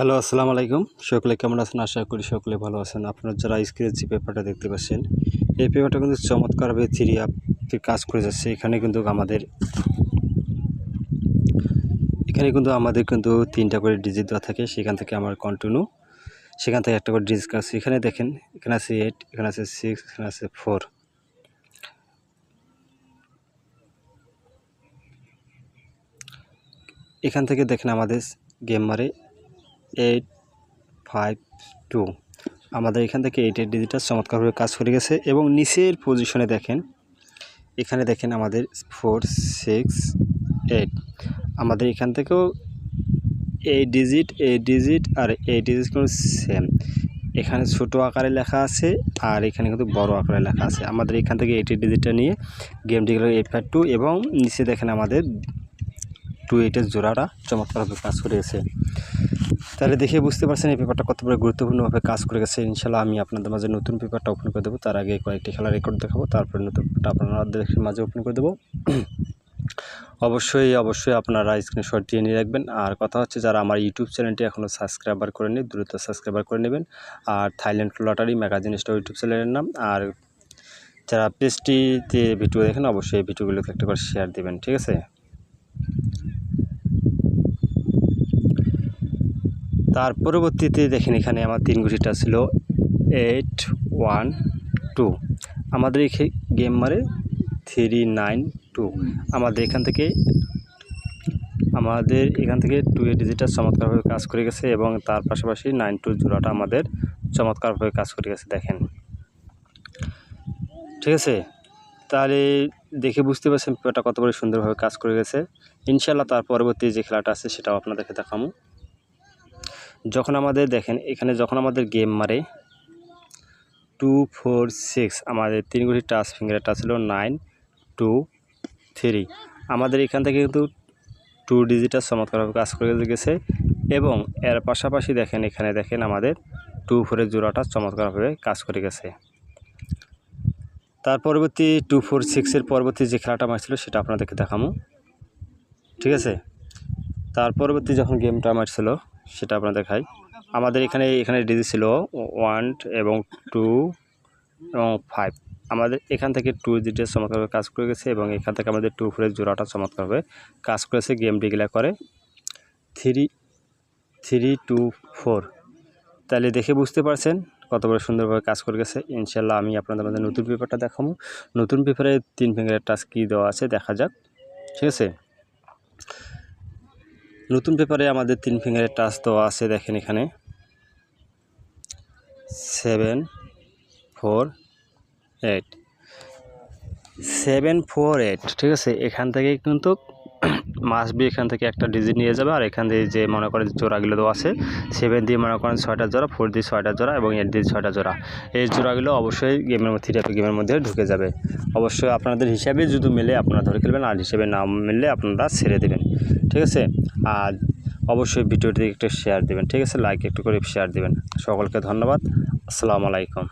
Hello, আসসালামু আলাইকুম। সকলে কেমন আছেন? আশা করি সকলে ভালো আছেন। আপনারা যারা স্ক্রিনে যে পেপারটা দেখতে পাচ্ছেন, এই পেপারটা কিন্তু চমৎকারভাবে থ্রি আপে কাজ করে যাচ্ছে। এখানে কিন্তু আমাদের তিনটা করে ডিজিট দেওয়া থাকে। সেখান থেকে আমার কন্টিনিউ, সেখান থেকে একটা করে ডিজিট কাজ। এখানে দেখেন, এখানে আছে 8, এখানে আছে 6, এখানে আছে 4। এখান থেকে দেখেন আমাদের গেম মারে 8, 5, 2। আমাদের এখান থেকে 8 ডিজিটটা চমৎকারভাবে কাজ করে গেছে এবং নিচের পজিশনে দেখেন, এখানে দেখেন আমাদের 4, 6, 8। আমাদের এখান থেকেও এই ডিজিট আর এই ডিজিট কিন্তু সেম। এখানে ছোট আকারে লেখা আছে আর এখানে কিন্তু বড় আকারে লেখা আছে। আমাদের এখান থেকে 8 ডিজিটটা নিয়ে গেমটি গেল 852 এবং নিচে দেখেন আমাদের 28-এর জোড়াটা চমৎকারভাবে কাজ করে গেছে। তাহলে দেখে বুঝতে পারছেন এই পেপারটা কত বড় গুরুত্বপূর্ণভাবে কাজ করে গেছে। ইনশাআল্লাহ আমি আপনাদের মাঝে নতুন পেপারটা ওপেন করে দেবো। তার আগে কয়েকটি খেলার রেকর্ড দেখাবো, তারপরে নতুন পেপারটা আপনাদের মাঝে ওপেন করে দেবো। অবশ্যই আপনারা স্ক্রিনশট দিয়ে নিয়ে রাখবেন। আর কথা হচ্ছে, যারা আমার ইউটিউব চ্যানেলটি এখনও সাবস্ক্রাইবার করেনি দ্রুত সাবস্ক্রাইবার করে নেবেন। আর Thailand lottery magazine store YouTube চ্যানেলের নাম। আর যারা পেজটিতে ভিডিও দেখেন অবশ্যই এই ভিডিওগুলোকে একটা করে শেয়ার দেবেন, ঠিক আছে? তার পরবর্তীতে দেখেন এখানে আমার 3 গুটিটা ছিল 8, 1, 2। আমাদের এই গেম মারে 3, 9, 2। আমাদের এখান থেকে 2 ডিজিটটা চমৎকারভাবে কাজ করে গেছে এবং তার পাশাপাশি 9, 2 জোড়াটা আমাদের চমৎকারভাবে কাজ করে গেছে দেখেন, ঠিক আছে? তাহলে দেখে বুঝতে পারছেন পেপারটা কত বড় সুন্দরভাবে কাজ করে গেছে। ইনশাআল্লাহ তার পরবর্তী যে খেলাটা আছে সেটাও আপনাদেরকে দেখাবো। যখন আমাদের দেখেন এখানে যখন আমাদের গেম মারে 2, 4, 6, আমাদের 3 গুটি টাচ ফিঙ্গারটা ছিল 9, 2, 3। আমাদের এখান থেকে কিন্তু 2 ডিজিটটা চমৎকারভাবে কাজ করে গেছে এবং এর পাশাপাশি দেখেন এখানে দেখেন আমাদের 2, 4-এর জোড়াটা চমৎকারভাবে কাজ করে গেছে। তার পরবর্তী 2, 4, 6-এর পরবর্তী যে খেলাটা মারছিল সেটা আপনাদেরকে দেখাবো, ঠিক আছে? তার পরবর্তী যখন গেমটা মারছিল সেটা আপনাদের দেখাই। আমাদের এখানে ডিজিট ছিল 1 এবং 2 এবং 5। আমাদের এখান থেকে 2 ডিজিটের চমৎকারভাবে কাজ করে গেছে এবং এখান থেকে আমাদের 2, 4-এর জোড়াটা চমৎকারভাবে কাজ করেছে। গেমটি গেলা করে 3, 2, 4। তাহলে দেখে বুঝতে পারছেন কত বড় সুন্দরভাবে কাজ করে গেছে। ইনশাআল্লাহ আমি আপনাদের মধ্যে নতুন পেপারটা দেখাবো। নতুন পেপারে 3 ফিঙ্গারের টাচ কী দেওয়া আছে দেখা যাক, ঠিক আছে? নতুন পেপারে আমাদের 3 ফিঙ্গারের টাচ দেওয়া আছে দেখেন এখানে 7, 4, 8, 7, 4, 8, ঠিক আছে? এখান থেকে কিন্তু মাস্ট বি এখান থেকে একটা ডিজিট নিয়ে যাবে আর এখান থেকে যে মনে করেন জোড়াগুলো দেওয়া আছে 7 দিয়ে মনে করেন 6টা জোড়া, 4 দিয়ে 6টা জোড়া এবং 8 দিয়ে 6টা জোড়া। এই জোড়াগুলো অবশ্যই গেমের মধ্যে ঢুকে যাবে। অবশ্যই আপনাদের হিসাবে যদি মেলে আপনারা ধরে খেলবেন, আর হিসেবে না মিললে আপনারা ছেড়ে দেবেন, ঠিক আছে? আর অবশ্যই ভিডিওটি একটু শেয়ার দেবেন, ঠিক আছে? লাইক একটু করে শেয়ার দেবেন। সকলকে ধন্যবাদ। আসসালামু আলাইকুম।